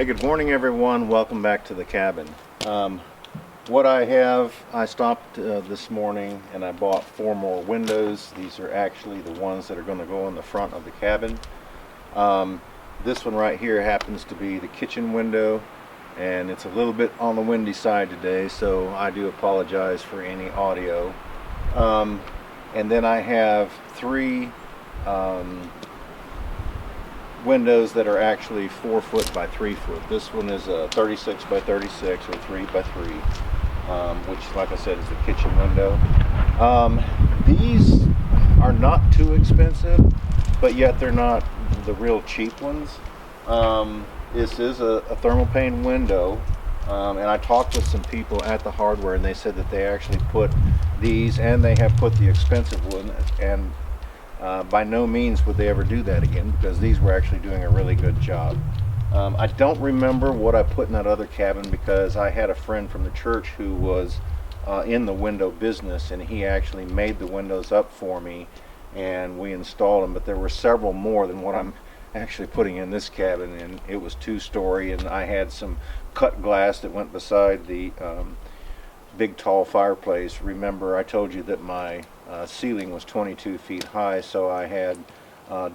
Hey, good morning everyone. Welcome back to the cabin. I stopped this morning and I bought 4 more windows. These are actually the ones that are going to go in the front of the cabin. This one right here happens to be the kitchen window, and it's a little bit on the windy side today, so I do apologize for any audio. And then I have 3 windows that are actually 4 foot by 3 foot. This one is a 36 by 36 or 3 by 3, which, like I said, is the kitchen window. These are not too expensive, but yet they're not the real cheap ones. This is a thermal pane window, and I talked with some people at the hardware, and they said that they actually put these, and they have put the expensive one, and by no means would they ever do that again, because these were actually doing a really good job. I don't remember what I put in that other cabin, because I had a friend from the church who was in the window business, and he actually made the windows up for me and we installed them. But there were several more than what I'm actually putting in this cabin, and it was 2-story, and I had some cut glass that went beside the big tall fireplace. Remember, I told you that my ceiling was 22 feet high, so I had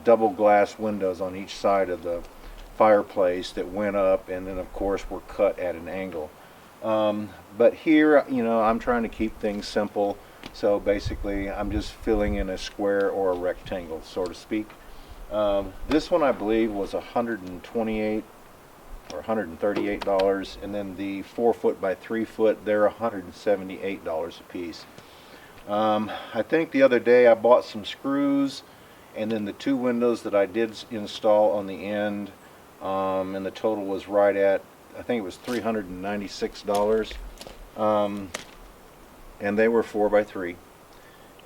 double glass windows on each side of the fireplace that went up, and then of course were cut at an angle. But here, I'm trying to keep things simple, so basically I'm just filling in a square or a rectangle, so to speak. This one I believe was $128 or $138, and then the 4 foot by 3 foot, they're $178 a piece. I think the other day I bought some screws, and then the 2 windows that I did install on the end, and the total was right at, I think it was $396, and they were 4 by 3.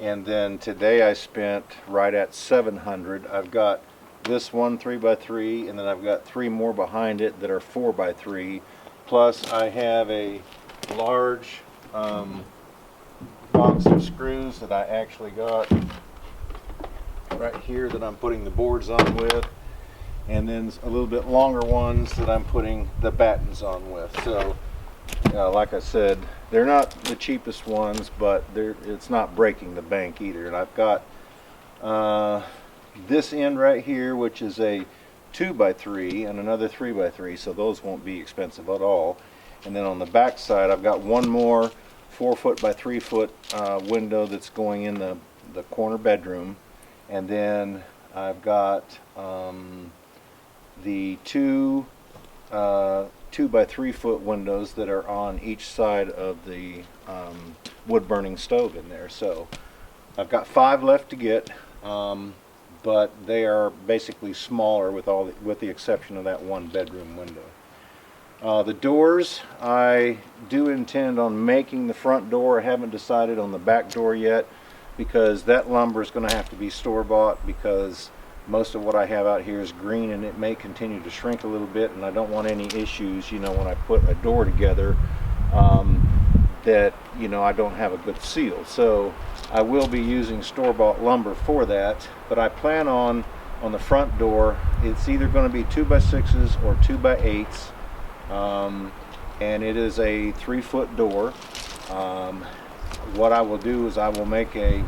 And then today I spent right at $700. I've got this one 3 by 3, and then I've got 3 more behind it that are 4 by 3. Plus I have a large box of screws that I actually got right here that I'm putting the boards on with, and then a little bit longer ones that I'm putting the battens on with. So like I said, they're not the cheapest ones, but it's not breaking the bank either. And I've got this end right here, which is a 2 by 3, and another 3 by 3, so those won't be expensive at all. And then on the back side I've got one more 4 foot by 3 foot window that's going in the corner bedroom, and then I've got the 2 by 3 foot windows that are on each side of the wood burning stove in there. So I've got 5 left to get, but they are basically smaller with the exception of that 1 bedroom window. The doors, I do intend on making the front door. I haven't decided on the back door yet, because that lumber is going to have to be store-bought, because most of what I have out here is green, and it may continue to shrink a little bit, and I don't want any issues, when I put a door together, that I don't have a good seal. So I will be using store-bought lumber for that, but I plan on the front door, it's either going to be 2 by 6s or 2 by 8s. And it is a 3 foot door. What I will do is I will make a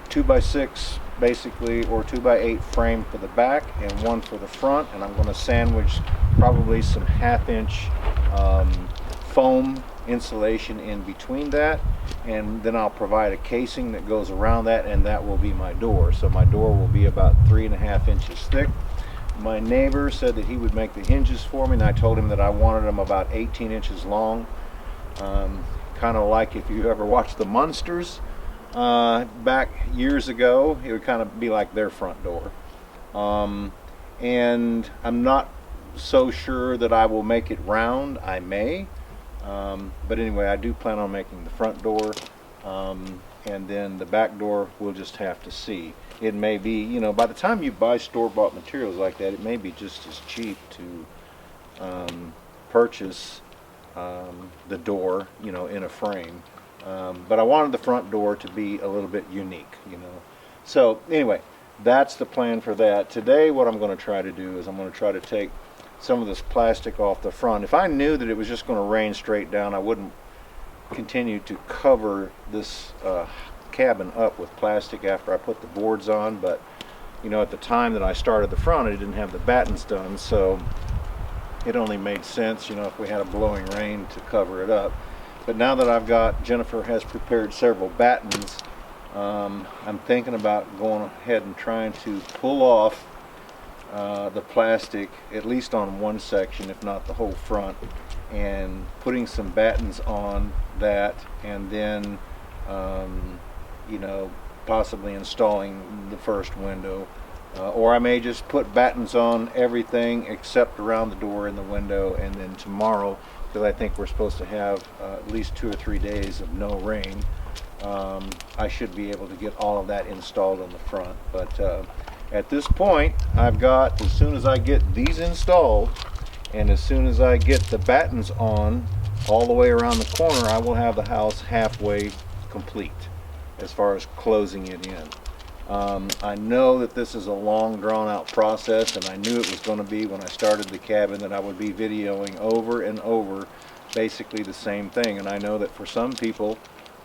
2 by 6 basically, or 2 by 8 frame for the back and one for the front, and I'm going to sandwich probably some 1/2 inch foam insulation in between that, and then I'll provide a casing that goes around that, and that will be my door. So my door will be about 3.5 inches thick. My neighbor said that he would make the hinges for me, and I told him that I wanted them about 18 inches long. Kind of like if you ever watched the Munsters back years ago, it would kind of be like their front door. And I'm not so sure that I will make it round. I may, but anyway, I do plan on making the front door, and then the back door we'll just have to see. It may be, by the time you buy store-bought materials like that, it may be just as cheap to purchase the door, in a frame. But I wanted the front door to be a little bit unique, So anyway, that's the plan for that. Today what I'm going to try to do is I'm going to try to take some of this plastic off the front. If I knew that it was just going to rain straight down, I wouldn't continue to cover this cabin up with plastic after I put the boards on. But you know, at the time that I started the front, I didn't have the battens done, so it only made sense, you know, if we had a blowing rain, to cover it up. But now that I've got, Jennifer has prepared several battens, I'm thinking about going ahead and trying to pull off the plastic, at least on one section, if not the whole front, and putting some battens on that, and then you know, possibly installing the first window, or I may just put battens on everything except around the door and the window, and then tomorrow, because I think we're supposed to have at least 2 or 3 days of no rain, I should be able to get all of that installed on the front. But at this point, I've got, as soon as I get these installed and as soon as I get the battens on all the way around the corner, I will have the house halfway complete as far as closing it in. I know that this is a long drawn out process, and I knew it was going to be when I started the cabin, that I would be videoing over and over basically the same thing. And I know that for some people,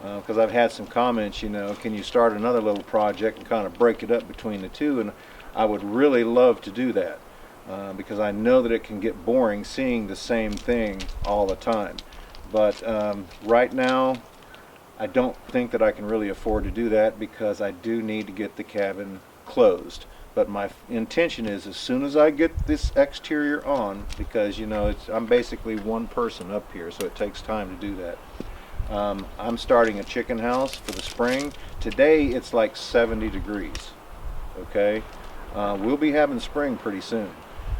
because I've had some comments, you know, can you start another little project and kind of break it up between the two? And I would really love to do that, because I know that it can get boring seeing the same thing all the time. But right now, I don't think that I can really afford to do that, because I do need to get the cabin closed. But my intention is, as soon as I get this exterior on, because you know, I'm basically one person up here, so it takes time to do that. I'm starting a chicken house for the spring. Today it's like 70 degrees. Okay, we'll be having spring pretty soon.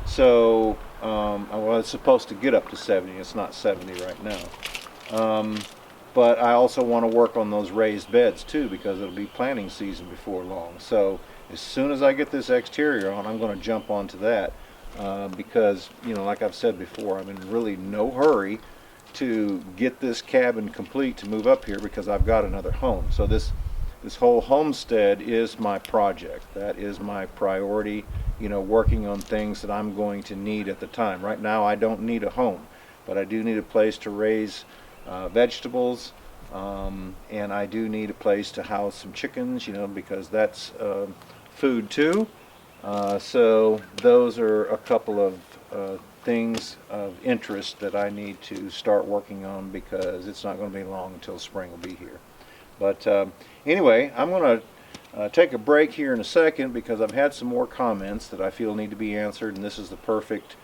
So well, it's supposed to get up to 70. It's not 70 right now. But I also want to work on those raised beds too, because it'll be planting season before long. So as soon as I get this exterior on, I'm going to jump onto that, because, you know, like I've said before, I'm in really no hurry to get this cabin complete to move up here, because I've got another home. So this whole homestead is my project. That is my priority, you know, working on things that I'm going to need at the time. Right now I don't need a home, but I do need a place to raise vegetables, and I do need a place to house some chickens, you know, because that's food too. So those are a couple of things of interest that I need to start working on, because it's not going to be long until spring will be here. But anyway, I'm going to take a break here in a second, because I've had some more comments that I feel need to be answered, and this is the perfect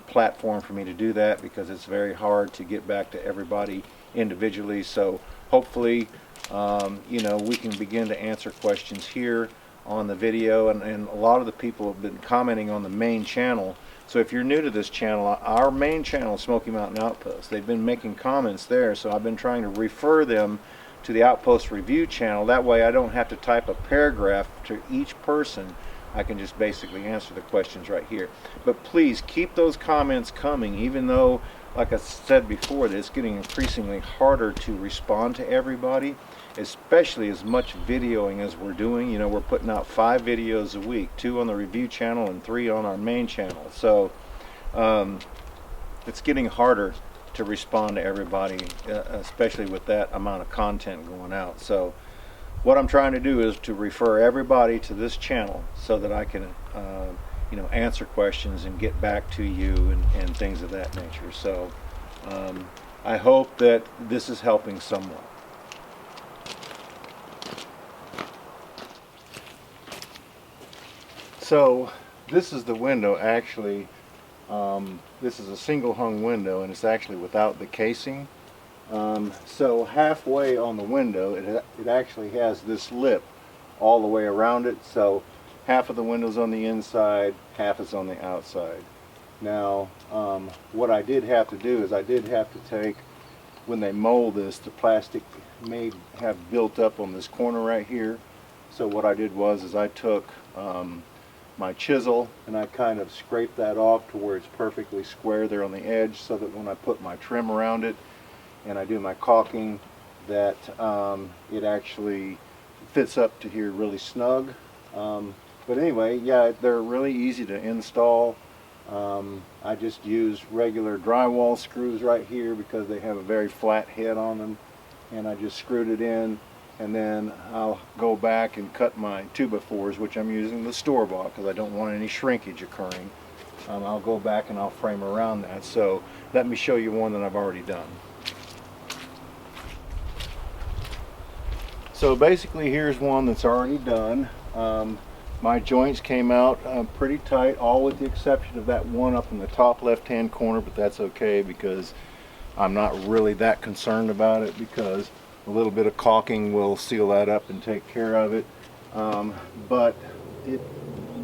platform for me to do that, because it's very hard to get back to everybody individually. So hopefully you know, we can begin to answer questions here on the video, and a lot of the people have been commenting on the main channel. So if you're new to this channel, our main channel is Smoky Mountain Outpost. They've been making comments there, so I've been trying to refer them to the Outpost review channel. That way I don't have to type a paragraph to each person. I can just basically answer the questions right here. But please keep those comments coming, even though, like I said before, that it's getting increasingly harder to respond to everybody, especially as much videoing as we're doing. You know, we're putting out 5 videos a week, 2 on the review channel and 3 on our main channel. So it's getting harder to respond to everybody, especially with that amount of content going out. So what I'm trying to do is to refer everybody to this channel, so that I can you know, answer questions and get back to you, and things of that nature. So I hope that this is helping someone. So this is the window. Actually, this is a single hung window, and it's actually without the casing. So halfway on the window, it actually has this lip all the way around it. So half of the window's on the inside, half is on the outside. Now, what I did have to do is I did have to take, when they mold this, the plastic may have built up on this corner right here. So what I did was I took my chisel and I kind of scraped that off to where it's perfectly square there on the edge, so that when I put my trim around it and I do my caulking, that it actually fits up to here really snug. But anyway, yeah, they're really easy to install. I just use regular drywall screws right here because they have a very flat head on them, and I just screwed it in, and then I'll go back and cut my 2x4s, which I'm using the store-bought because I don't want any shrinkage occurring. I'll go back and I'll frame around that. So let me show you one that I've already done. So basically here's one that's already done. My joints came out pretty tight, all with the exception of that one up in the top left hand corner, but that's okay because I'm not really that concerned about it because a little bit of caulking will seal that up and take care of it.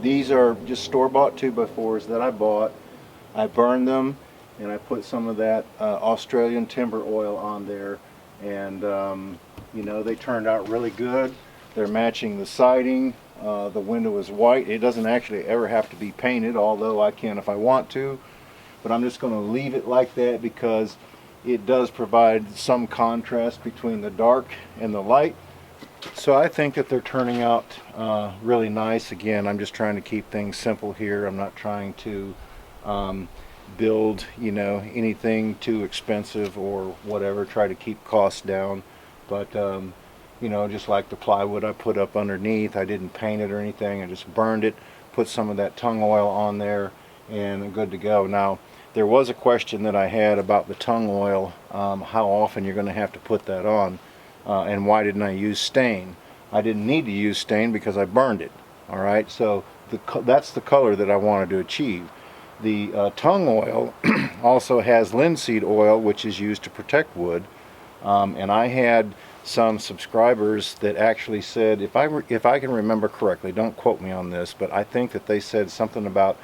These are just store-bought 2x4s that I bought. I burned them and I put some of that Australian timber oil on there, and you know, they turned out really good. They're matching the siding. The window is white. It doesn't actually ever have to be painted, although I can if I want to, but I'm just going to leave it like that because it does provide some contrast between the dark and the light. So I think that they're turning out really nice. Again, I'm just trying to keep things simple here. I'm not trying to build, you know, anything too expensive or whatever. Try to keep costs down. But you know, just like the plywood I put up underneath, I didn't paint it or anything. I just burned it, put some of that tung oil on there, and I'm good to go. Now, there was a question that I had about the tung oil, how often you're going to have to put that on. And why didn't I use stain? I didn't need to use stain because I burned it. All right, so that's the color that I wanted to achieve. The tung oil also has linseed oil, which is used to protect wood. And I had some subscribers that actually said, if I can remember correctly, don't quote me on this, but I think that they said something about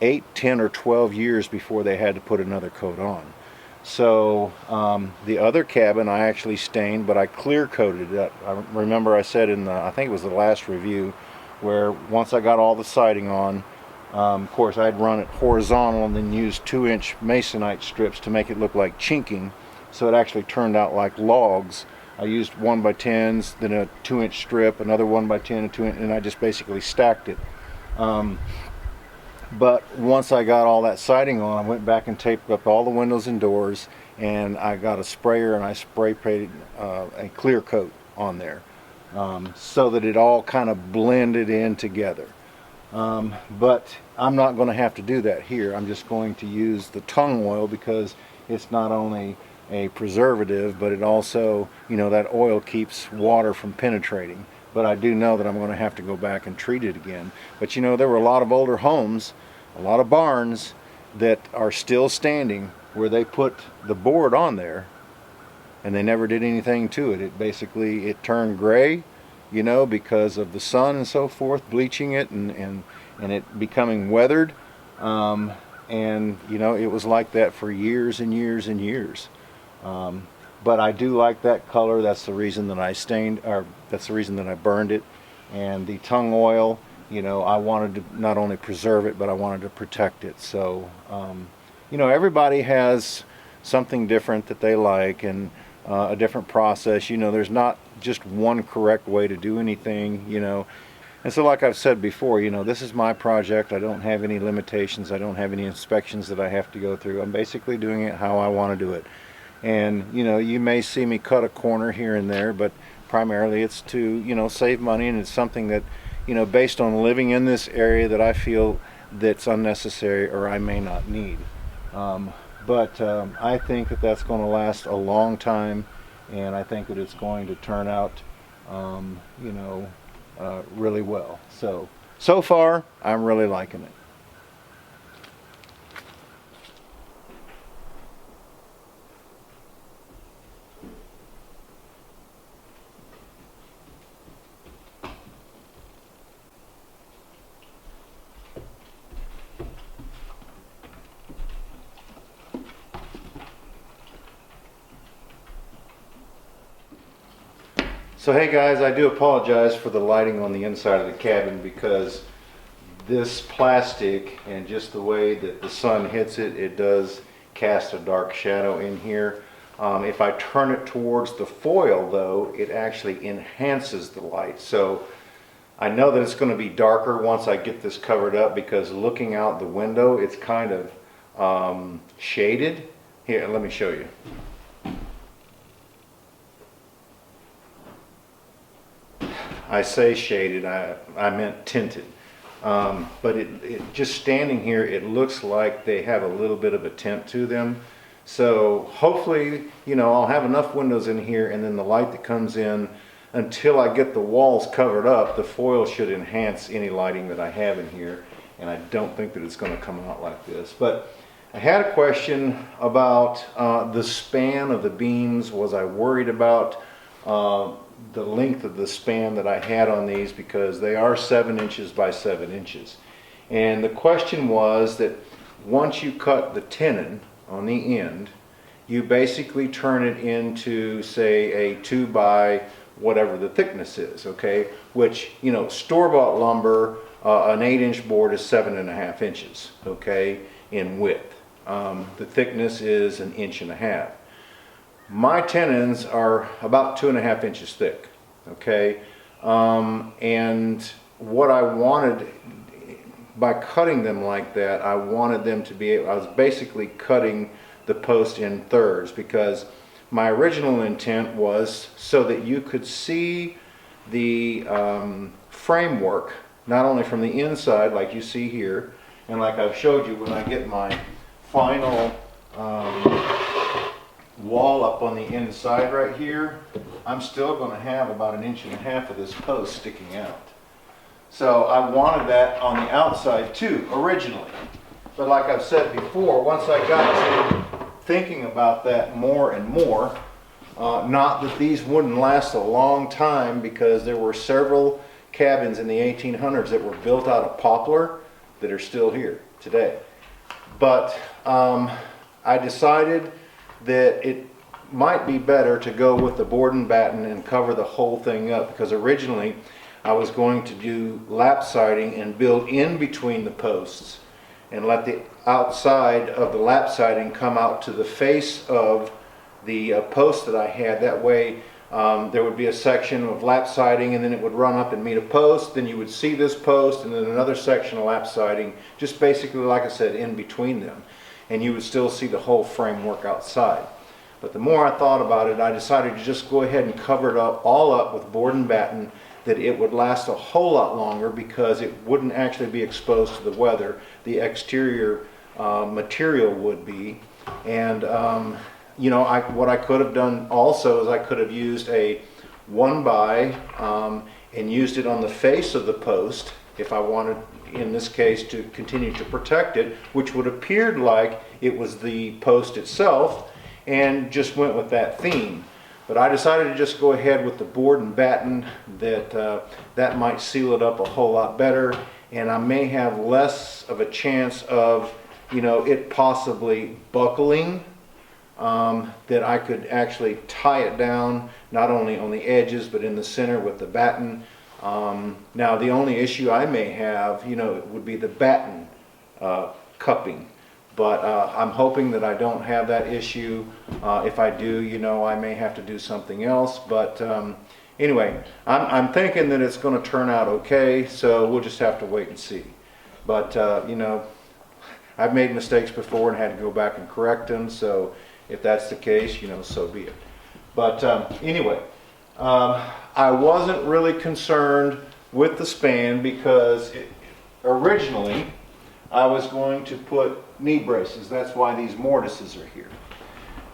8, 10, or 12 years before they had to put another coat on. So the other cabin I actually stained, but I clear coated it. I remember I said in the, I think it was the last review, where once I got all the siding on, of course I'd run it horizontal and then use 2-inch masonite strips to make it look like chinking, so it actually turned out like logs. I used 1x10s, then a 2-inch strip, another 1x10, a 2-inch, and I just basically stacked it. But once I got all that siding on, I went back and taped up all the windows and doors, and I got a sprayer and I spray painted a clear coat on there, so that it all kind of blended in together. But I'm not going to have to do that here. I'm just going to use the tung oil because it's not only a preservative, but it also, you know, that oil keeps water from penetrating. But I do know that I'm going to have to go back and treat it again. But you know, there were a lot of older homes, a lot of barns that are still standing where they put the board on there and they never did anything to it. It basically, it turned gray, you know, because of the sun and so forth, bleaching it and it becoming weathered. And you know, it was like that for years and years and years. But I do like that color. That's the reason that I stained, or that's the reason that I burned it. And the tung oil, you know, I wanted to not only preserve it, but I wanted to protect it. So, you know, everybody has something different that they like, and a different process. You know, there's not just one correct way to do anything, you know. And so like I've said before, you know, this is my project. I don't have any limitations. I don't have any inspections that I have to go through. I'm basically doing it how I want to do it. And you know, you may see me cut a corner here and there, but primarily it's to, you know, save money, and it's something that, you know, based on living in this area, that I feel that's unnecessary or I may not need. But I think that that's going to last a long time, and I think that it's going to turn out, you know, really well. So far, I'm really liking it. So hey guys, I do apologize for the lighting on the inside of the cabin, because this plastic and just the way that the sun hits it, it does cast a dark shadow in here. If I turn it towards the foil though, it actually enhances the light. So I know that it's going to be darker once I get this covered up, because looking out the window, it's kind of shaded. Here, let me show you. I say shaded, I meant tinted. But it just standing here, it looks like they have a little bit of a tint to them. So hopefully, you know, I'll have enough windows in here, and then the light that comes in, until I get the walls covered up, the foil should enhance any lighting that I have in here. And I don't think that it's going to come out like this. But I had a question about the span of the beams. Was I worried about the length of the span that I had on these, because they are 7 inches by 7 inches. And the question was that once you cut the tenon on the end, you basically turn it into, say, a 2 by whatever the thickness is, okay? Which, you know, store-bought lumber, an 8-inch board is 7.5 inches, okay, in width. The thickness is 1.5 inches. My tenons are about 2.5 inches thick, okay? And what I wanted, by cutting them like that, I wanted them to be able, I was basically cutting the post in thirds, because my original intent was so that you could see the framework, not only from the inside like you see here, and like I've showed you, when I get my final wall up on the inside right here, I'm still going to have about 1.5 inches of this post sticking out. So I wanted that on the outside too, originally. But like I've said before, once I got to thinking about that more and more, not that these wouldn't last a long time, because there were several cabins in the 1800s that were built out of poplar that are still here today. But I decided that it might be better to go with the board and batten and cover the whole thing up, because originally I was going to do lap siding and build in between the posts and let the outside of the lap siding come out to the face of the post that I had. That way there would be a section of lap siding, and then it would run up and meet a post. Then you would see this post, and then another section of lap siding, just basically, like I said, in between them. And you would still see the whole framework outside. But the more I thought about it, I decided to just go ahead and cover it up, all up with board and batten, that it would last a whole lot longer, because it wouldn't actually be exposed to the weather. The exterior material would be. And you know, what I could have done also is I could have used a 1 by and used it on the face of the post if I wanted, in this case, to continue to protect it, which would appear like it was the post itself, and just went with that theme. But I decided to just go ahead with the board and batten, that might seal it up a whole lot better, and I may have less of a chance of, you know, it possibly buckling, that I could actually tie it down, not only on the edges but in the center with the batten. Now the only issue I may have, you know, would be the batten cupping. But I'm hoping that I don't have that issue. If I do, you know, I may have to do something else. But anyway, I'm thinking that it's going to turn out okay, so we'll just have to wait and see. But you know, I've made mistakes before and had to go back and correct them, so if that's the case, you know, so be it. But anyway, I wasn't really concerned with the span, because originally I was going to put knee braces. That's why these mortises are here.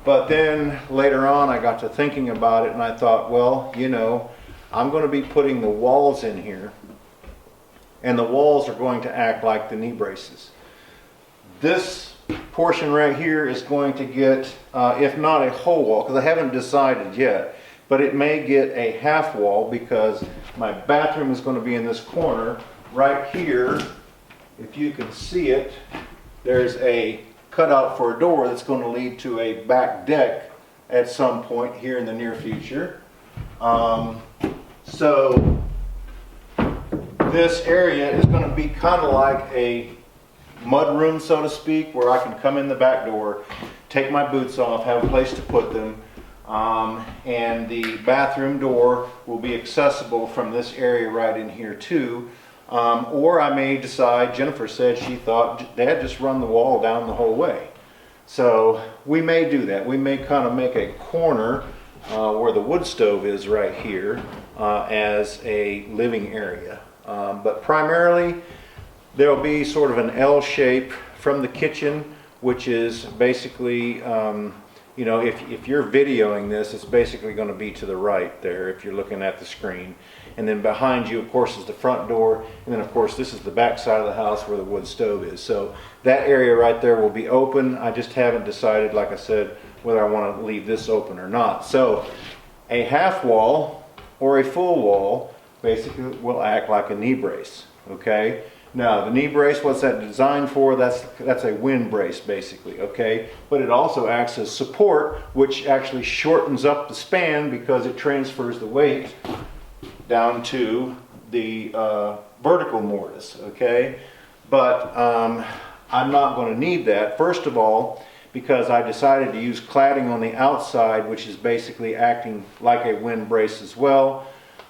But then later on I got to thinking about it, and I thought, well, you know, I'm going to be putting the walls in here, and the walls are going to act like the knee braces. This portion right here is going to get, if not a whole wall, because I haven't decided yet, but it may get a half wall, because my bathroom is going to be in this corner right here. If you can see it, there's a cutout for a door that's going to lead to a back deck at some point here in the near future. So this area is going to be kind of like a mud room, so to speak, where I can come in the back door, take my boots off, have a place to put them. And the bathroom door will be accessible from this area right in here too. Or I may decide, Jennifer said she thought, Dad, just run the wall down the whole way. So we may do that. We may kind of make a corner where the wood stove is right here as a living area. But primarily there will be sort of an L shape from the kitchen, which is basically, you know, if you're videoing this, it's basically going to be to the right there if you're looking at the screen. And then behind you, of course, is the front door. And then, of course, this is the back side of the house where the wood stove is. So that area right there will be open. I just haven't decided, like I said, whether I want to leave this open or not. So a half wall or a full wall basically will act like a knee brace, okay? Now, the knee brace, what's that designed for? That's a wind brace, basically, okay? But it also acts as support, which actually shortens up the span because it transfers the weight down to the vertical mortise, okay? But I'm not going to need that. First of all, because I decided to use cladding on the outside, which is basically acting like a wind brace as well.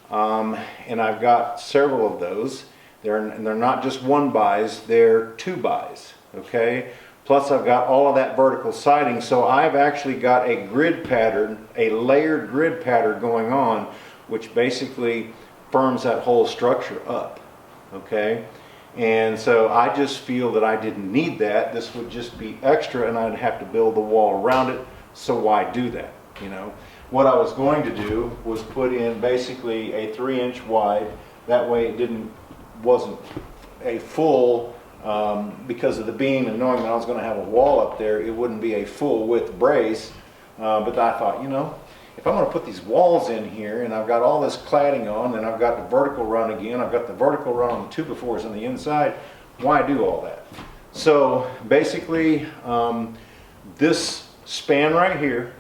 And I've got several of those. They're not just 1-bys, they're 2-bys, okay? Plus I've got all of that vertical siding, so I've actually got a grid pattern, a layered grid pattern going on, which basically firms that whole structure up, okay? And so I just feel that I didn't need that. This would just be extra and I'd have to build the wall around it, so why do that, you know? What I was going to do was put in basically a 3-inch wide, that way it wasn't a full, because of the beam and knowing that I was going to have a wall up there, it wouldn't be a full width brace. But I thought, you know, if I'm going to put these walls in here and I've got all this cladding on and I've got the vertical run again, I've got the vertical run on the 2x4s on the inside, why do all that? So basically this span right here,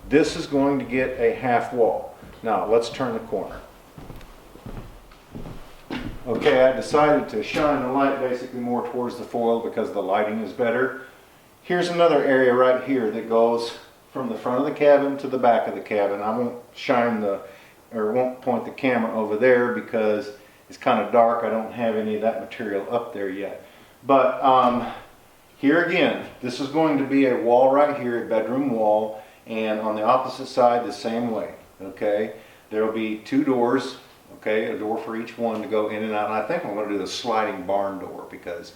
this is going to get a half wall. Now let's turn the corner. Okay, I decided to shine the light basically more towards the foil because the lighting is better. Here's another area right here that goes from the front of the cabin to the back of the cabin. I won't point the camera over there because it's kind of dark. I don't have any of that material up there yet. But here again, this is going to be a wall right here, a bedroom wall, and on the opposite side the same way, okay? There will be 2 doors. Okay, a door for each one to go in and out. And I think I'm going to do the sliding barn door because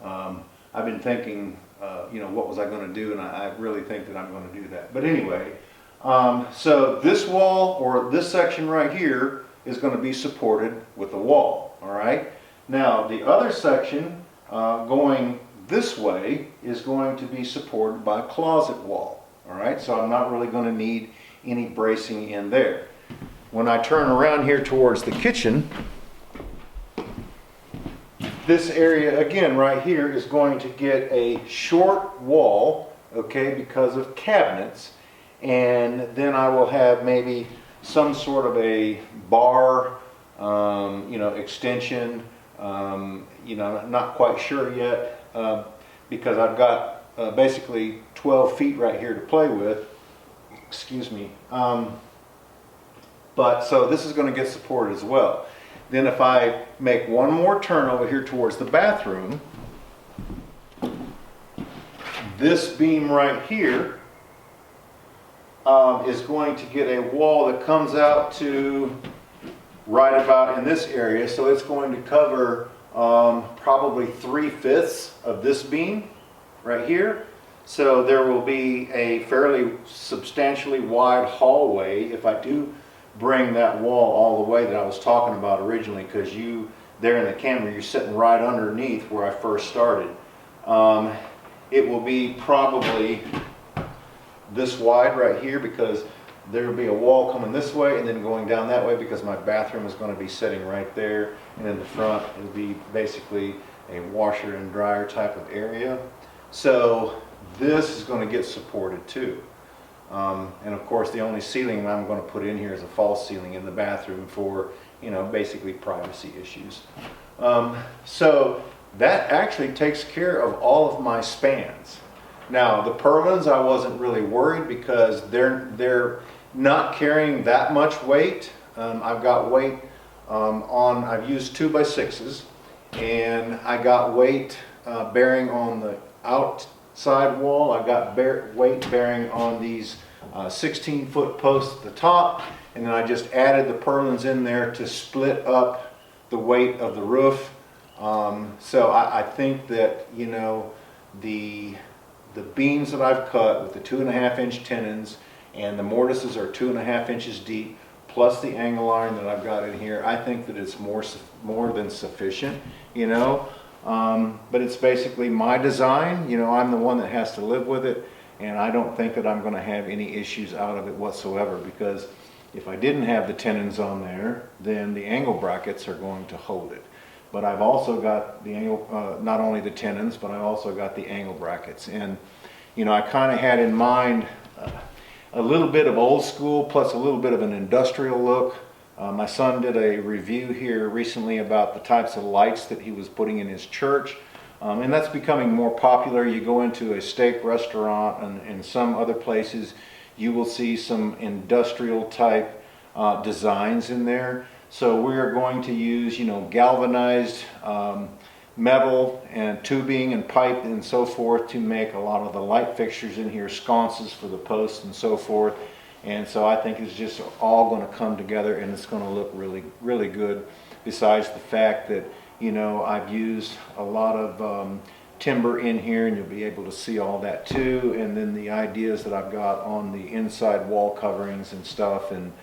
I've been thinking, you know, what was I going to do? And I really think that I'm going to do that. But anyway, so this wall or this section right here is going to be supported with a wall. All right. Now the other section going this way is going to be supported by a closet wall. All right. So I'm not really going to need any bracing in there. When I turn around here towards the kitchen, this area again right here is going to get a short wall, okay, because of cabinets, and then I will have maybe some sort of a bar, you know, extension, you know, not quite sure yet, because I've got basically 12 feet right here to play with. Excuse me. But so this is going to get supported as well. Then if I make one more turn over here towards the bathroom, this beam right here is going to get a wall that comes out to right about in this area. So it's going to cover probably 3/5 of this beam right here. So there will be a fairly substantially wide hallway if I do bring that wall all the way that I was talking about originally, because you there in the camera, you're sitting right underneath where I first started. It will be probably this wide right here because there will be a wall coming this way and then going down that way because my bathroom is going to be sitting right there, and in the front it'll be basically a washer and dryer type of area. So this is going to get supported too. And of course the only ceiling I'm going to put in here is a false ceiling in the bathroom for, you know, basically privacy issues. So that actually takes care of all of my spans. Now the purlins I wasn't really worried because they're not carrying that much weight. I've got weight I've used 2x6s, and I got weight bearing on the outside wall. I've got weight bearing on these 16-foot posts at the top, and then I just added the purlins in there to split up the weight of the roof. So I think that, you know, the beams that I've cut with the 2.5-inch tenons, and the mortises are 2.5 inches deep, plus the angle iron that I've got in here, I think that it's more than sufficient, you know. But it's basically my design. You know, I'm the one that has to live with it, and I don't think that I'm going to have any issues out of it whatsoever, because if I didn't have the tenons on there, then the angle brackets are going to hold it. But I've also got the angle, not only the tenons, but I've also got the angle brackets. And, you know, I kind of had in mind a little bit of old school plus a little bit of an industrial look. My son did a review here recently about the types of lights that he was putting in his church. And that's becoming more popular. You go into a steak restaurant and some other places, you will see some industrial type designs in there. So we are going to use, you know, galvanized metal and tubing and pipe and so forth to make a lot of the light fixtures in here, sconces for the posts and so forth. And so I think it's just all going to come together, and it's going to look really, really good. Besides the fact that, you know, I've used a lot of timber in here, and you'll be able to see all that too. And then the ideas that I've got on the inside wall coverings and stuff. And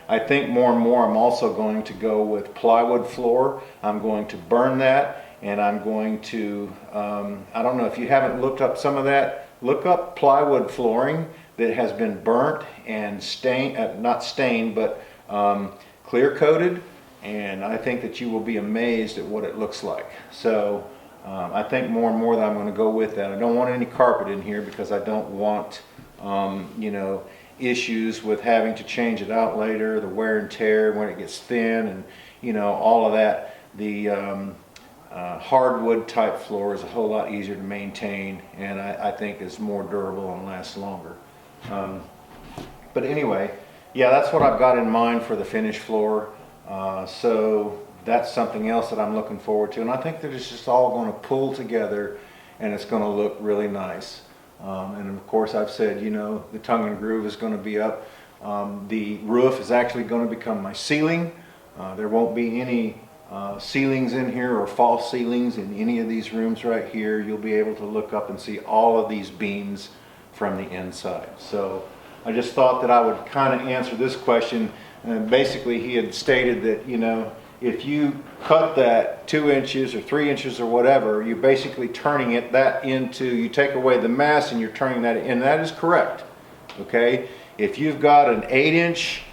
I think more and more I'm also going to go with plywood floor. I'm going to burn that, and I'm going to, I don't know if you haven't looked up some of that, look up plywood flooring that has been burnt and stained, not stained, but clear coated, and I think that you will be amazed at what it looks like. So I think more and more that I'm going to go with that. I don't want any carpet in here because I don't want, you know, issues with having to change it out later, the wear and tear when it gets thin, and, you know, all of that. The hardwood type floor is a whole lot easier to maintain, and I think is more durable and lasts longer. But anyway, yeah, that's what I've got in mind for the finished floor. So that's something else that I'm looking forward to, and I think that it's just all going to pull together, and it's going to look really nice. And of course, I've said, you know, the tongue and groove is going to be up. The roof is actually going to become my ceiling. There won't be any ceilings in here or false ceilings in any of these rooms right here. You'll be able to look up and see all of these beams from the inside. So I just thought that I would kind of answer this question. And basically he had stated that, you know, if you cut that 2 inches or 3 inches or whatever, you're basically turning it you take away the mass and you're turning that, and that is correct. Okay, if you've got an 8-inch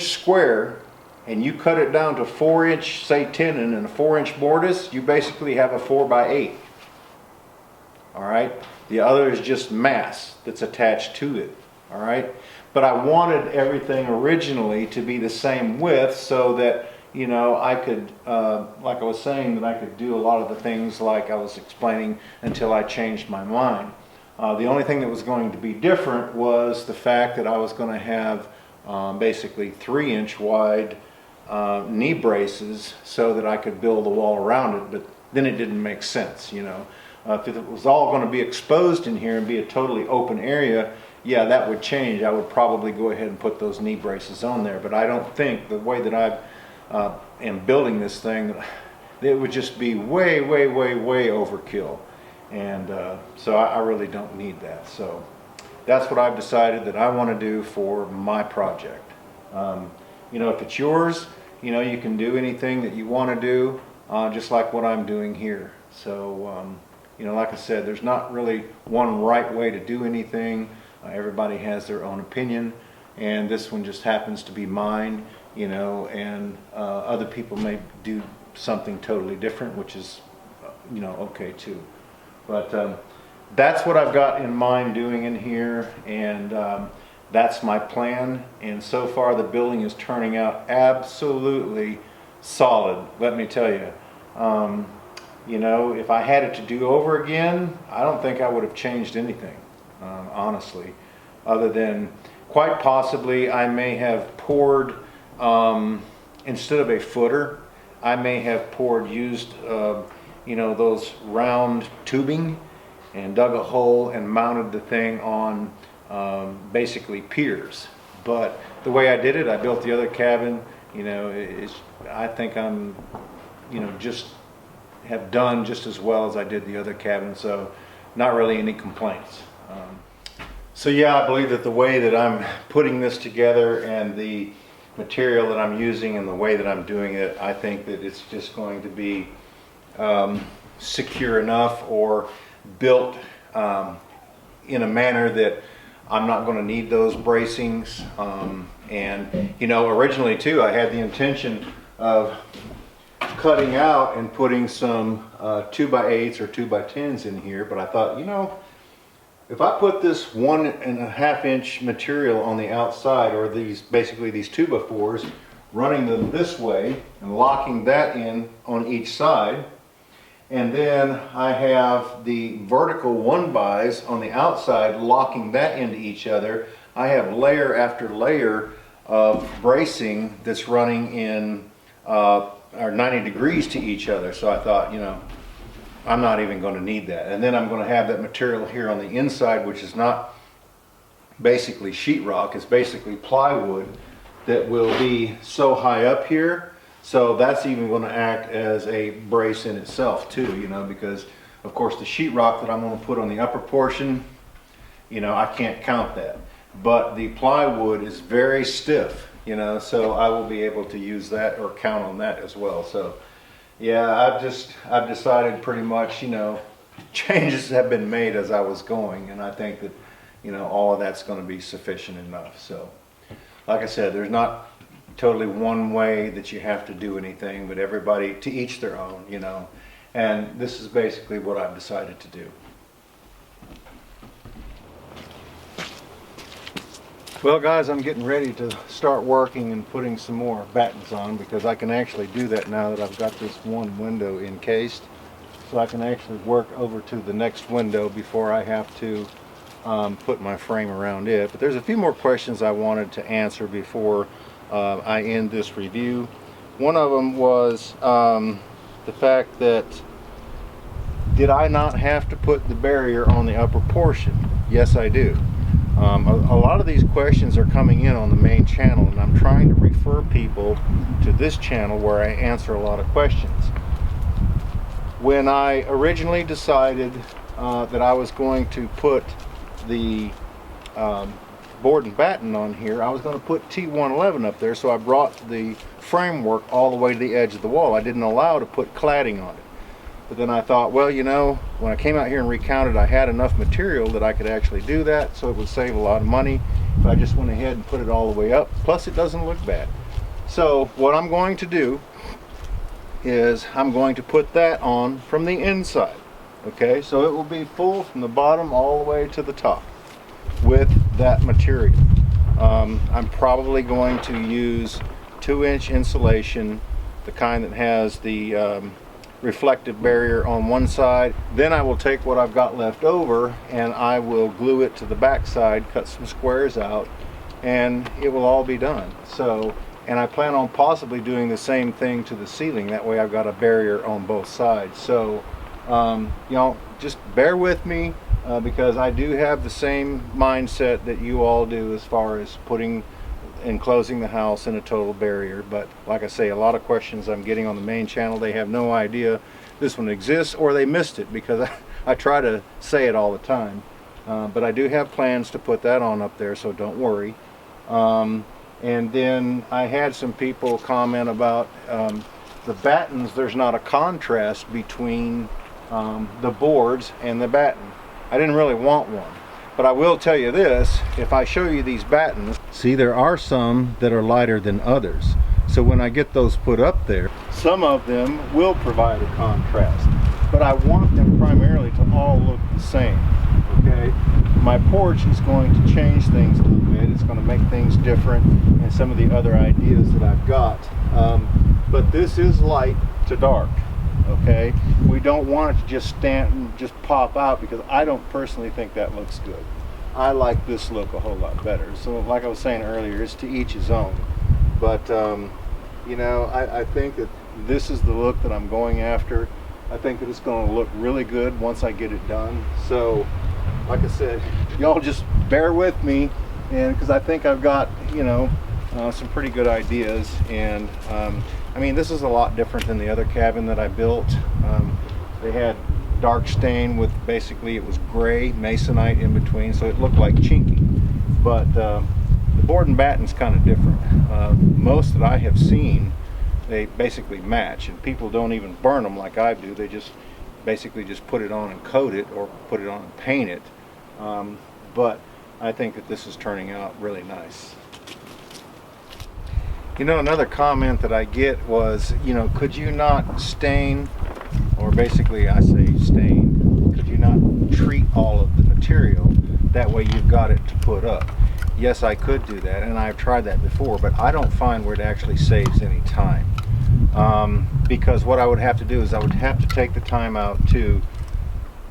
square and you cut it down to 4-inch, say, tenon and a 4-inch mortise, you basically have a 4x8. All right, the other is just mass that's attached to it. All right, but I wanted everything originally to be the same width so that, you know, I could, like I was saying, that I could do a lot of the things like I was explaining until I changed my mind. The only thing that was going to be different was the fact that I was going to have basically 3-inch wide knee braces so that I could build the wall around it, but then it didn't make sense, you know. If it was all going to be exposed in here and be a totally open area, yeah, that would change. I would probably go ahead and put those knee braces on there, but I don't think the way that I am building this thing, that it would just be way, way, way, way overkill. And so I really don't need that. So that's what I've decided that I want to do for my project. You know, if it's yours, you know, you can do anything that you want to do, just like what I'm doing here. So, you know, like I said, there's not really one right way to do anything. Everybody has their own opinion, and this one just happens to be mine, you know, and other people may do something totally different, which is, you know, okay too. But that's what I've got in mind doing in here, and that's my plan. And so far the building is turning out absolutely solid, let me tell you. You know, if I had it to do over again, I don't think I would have changed anything, honestly, other than quite possibly I may have poured, instead of a footer, I may have used you know, those round tubing, and dug a hole and mounted the thing on basically piers. But the way I did it, I built the other cabin, you know, I think I'm, you know, just have done just as well as I did the other cabin, so not really any complaints. So yeah, I believe that the way that I'm putting this together and the material that I'm using and the way that I'm doing it, I think that it's just going to be secure enough, or built in a manner that I'm not going to need those bracings. And you know, originally too, I had the intention of cutting out and putting some 2x8s or 2x10s in here, but I thought, you know, if I put this 1.5 inch material on the outside, or these basically these 2x4s, running them this way and locking that in on each side, and then I have the vertical 1x's on the outside locking that into each other, I have layer after layer of bracing that's running in or 90 degrees to each other. So I thought, you know, I'm not even going to need that. And then I'm going to have that material here on the inside, which is not basically sheetrock, it's basically plywood that will be so high up here. So that's even going to act as a brace in itself too, you know, because of course the sheetrock that I'm going to put on the upper portion, you know, I can't count that. But the plywood is very stiff, you know, so I will be able to use that or count on that as well. So yeah, I've decided pretty much, you know, changes have been made as I was going, and I think that, you know, all of that's going to be sufficient enough. So like I said, there's not totally one way that you have to do anything, but everybody to each their own, you know, and this is basically what I've decided to do. Well guys, I'm getting ready to start working and putting some more battens on, because I can actually do that now that I've got this one window encased. So I can actually work over to the next window before I have to put my frame around it. But there's a few more questions I wanted to answer before I end this review. One of them was the fact that, did I not have to put the barrier on the upper portion? Yes, I do. A lot of these questions are coming in on the main channel, and I'm trying to refer people to this channel where I answer a lot of questions. When I originally decided that I was going to put the board and batten on here, I was going to put T111 up there, so I brought the framework all the way to the edge of the wall. I didn't allow to put cladding on it. But then I thought, well, you know, when I came out here and recounted, I had enough material that I could actually do that, so it would save a lot of money if I just went ahead and put it all the way up. Plus it doesn't look bad. So what I'm going to do is I'm going to put that on from the inside. Okay, so it will be full from the bottom all the way to the top with that material. I'm probably going to use 2-inch insulation, the kind that has the reflective barrier on one side. Then I will take what I've got left over and I will glue it to the back side, cut some squares out, and it will all be done. So, and I plan on possibly doing the same thing to the ceiling. That way I've got a barrier on both sides. So you know, just bear with me because I do have the same mindset that you all do as far as putting enclosing the house in a total barrier. But like I say, a lot of questions I'm getting on the main channel, they have no idea this one exists, or they missed it, because I try to say it all the time. But I do have plans to put that on up there, so don't worry. And then I had some people comment about the battens. There's not a contrast between the boards and the batten. I didn't really want one. But I will tell you this, if I show you these battens, see, there are some that are lighter than others. So when I get those put up there, some of them will provide a contrast. But I want them primarily to all look the same, okay? My porch is going to change things a little bit. It's going to make things different, and some of the other ideas that I've got. But this is light to dark. Okay, we don't want it to just stand and just pop out, because I don't personally think that looks good. I like this look a whole lot better. So like I was saying earlier, it's to each his own. But you know, I think that this is the look that I'm going after. I think that it's going to look really good once I get it done. So like I said, y'all just bear with me, and because I think I've got, you know, some pretty good ideas. And I mean, this is a lot different than the other cabin that I built. They had dark stain with, basically it was gray masonite in between, so it looked like chinky. But the board and batten's kind of different. Most that I have seen, they basically match, and people don't even burn them like I do. They just basically just put it on and coat it, or put it on and paint it. But I think that this is turning out really nice. You know, another comment that I get was, you know, could you not stain, or basically I say stain, could you not treat all of the material? That way you've got it to put up. Yes, I could do that, and I've tried that before, but I don't find where it actually saves any time. Because what I would have to do is I would have to take the time out to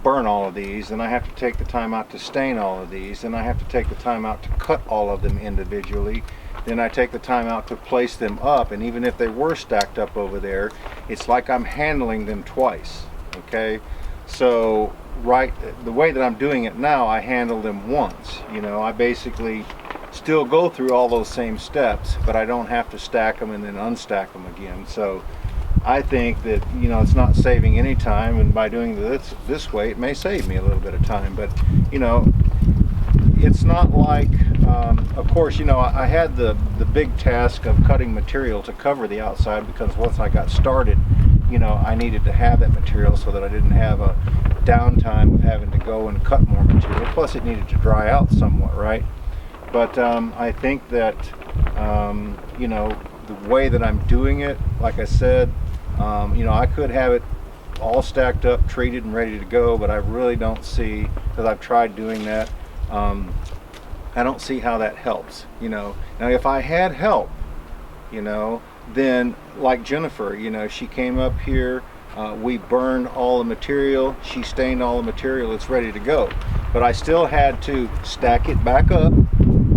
burn all of these, and I have to take the time out to stain all of these, and I have to take the time out to cut all of them individually. Then I take the time out to place them up, and even if they were stacked up over there, it's like I'm handling them twice. Okay, so right, the way that I'm doing it now, I handle them once. You know, I basically still go through all those same steps, but I don't have to stack them and then unstack them again. So I think that, you know, it's not saving any time, and by doing this way, it may save me a little bit of time. But you know, it's not like, of course, you know, I had the big task of cutting material to cover the outside, because once I got started, you know, I needed to have that material so that I didn't have a downtime of having to go and cut more material. Plus it needed to dry out somewhat, right? But I think that, you know, the way that I'm doing it, like I said, you know, I could have it all stacked up, treated and ready to go, but I really don't see, because I've tried doing that, I don't see how that helps. You know, now if I had help, you know, then like Jennifer, you know, she came up here, we burned all the material, she stained all the material, it's ready to go. But I still had to stack it back up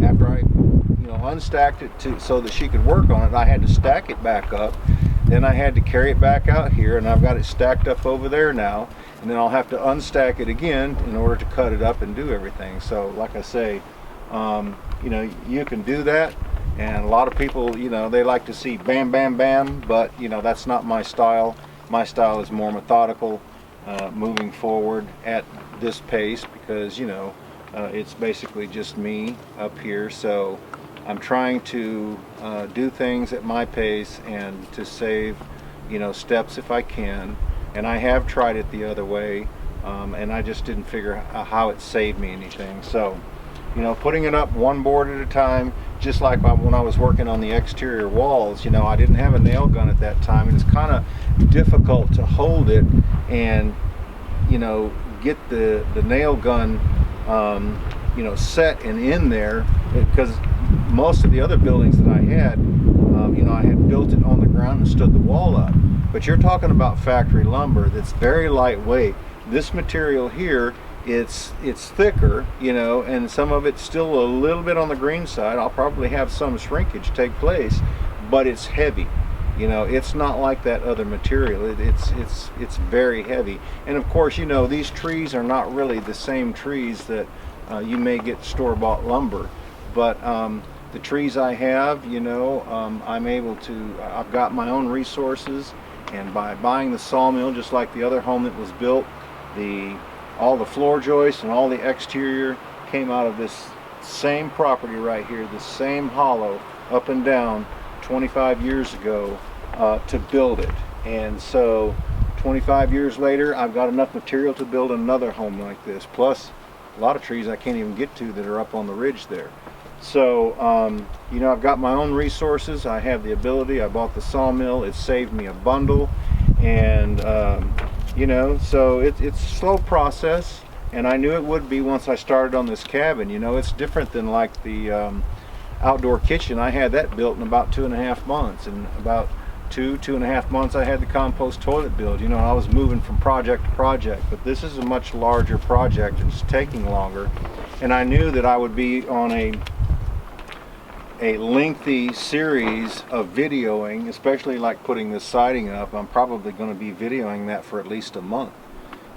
after I, you know, unstacked it so that she could work on it. I had to stack it back up, then I had to carry it back out here, and I've got it stacked up over there now, and then I'll have to unstack it again in order to cut it up and do everything. So like I say, you know, you can do that, and a lot of people, you know, they like to see bam bam bam, but you know, that's not my style. My style is more methodical, moving forward at this pace, because you know, it's basically just me up here. So I'm trying to do things at my pace and to save, you know, steps if I can. And I have tried it the other way, and I just didn't figure how it saved me anything. So, you know, putting it up one board at a time, just like when I was working on the exterior walls, you know, I didn't have a nail gun at that time, and it's kind of difficult to hold it and, you know, get the nail gun, you know, set and in there, because most of the other buildings that I had, you know, I had built it on the ground and stood the wall up. But you're talking about factory lumber that's very lightweight. This material here, it's thicker, you know, and some of it's still a little bit on the green side. I'll probably have some shrinkage take place, but it's heavy. You know, it's not like that other material. It's very heavy. And of course, you know, these trees are not really the same trees that you may get store-bought lumber, but the trees I have, you know, I'm able to, I've got my own resources, and by buying the sawmill, just like the other home that was built, all the floor joists and all the exterior came out of this same property right here, this same hollow up and down 25 years ago to build it. And so 25 years later, I've got enough material to build another home like this, plus a lot of trees I can't even get to that are up on the ridge there. So you know, I've got my own resources, I have the ability, I bought the sawmill, it saved me a bundle, and you know, so it's a slow process, and I knew it would be once I started on this cabin. You know, it's different than like the outdoor kitchen. I had that built in about 2.5 months, and about 2.5 months I had the compost toilet built. You know, I was moving from project to project, but this is a much larger project and it's taking longer. and I knew that I would be on a lengthy series of videoing, especially like putting this siding up. I'm probably going to be videoing that for at least a month,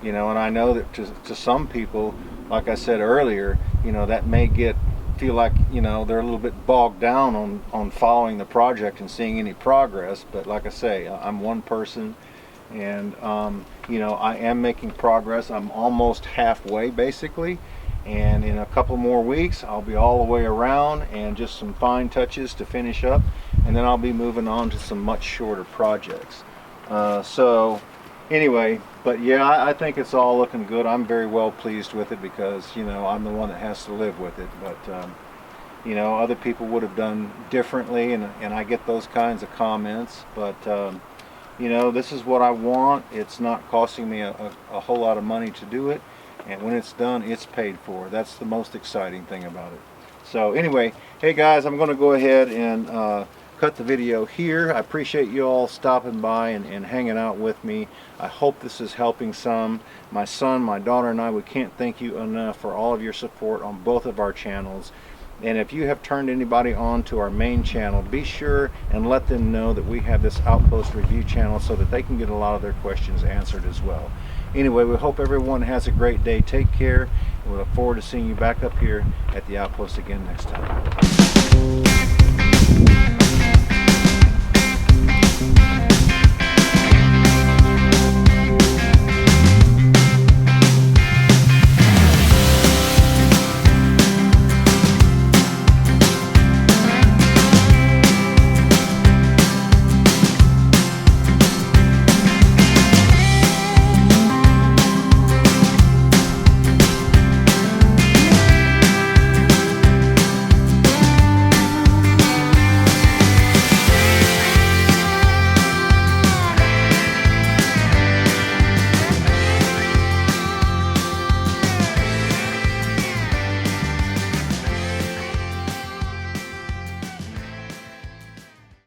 you know, and I know that to some people, like I said earlier, you know, that may feel like, you know, they're a little bit bogged down on following the project and seeing any progress. But like I say, I'm one person, and you know, I am making progress. I'm almost halfway basically, and in a couple more weeks I'll be all the way around, and just some fine touches to finish up, and then I'll be moving on to some much shorter projects. So anyway, but yeah, I think it's all looking good. I'm very well pleased with it, because, you know, I'm the one that has to live with it. But you know, other people would have done differently, and I get those kinds of comments. But you know, this is what I want. It's not costing me a whole lot of money to do it, and when it's done, it's paid for. That's the most exciting thing about it. So anyway, hey guys, I'm going to go ahead and cut the video here. I appreciate you all stopping by and hanging out with me. I hope this is helping some. My son, my daughter, and I, we can't thank you enough for all of your support on both of our channels. And if you have turned anybody on to our main channel, be sure and let them know that we have this Outpost review channel, so that they can get a lot of their questions answered as well. Anyway, we hope everyone has a great day. Take care, and we look forward to seeing you back up here at the Outpost again next time.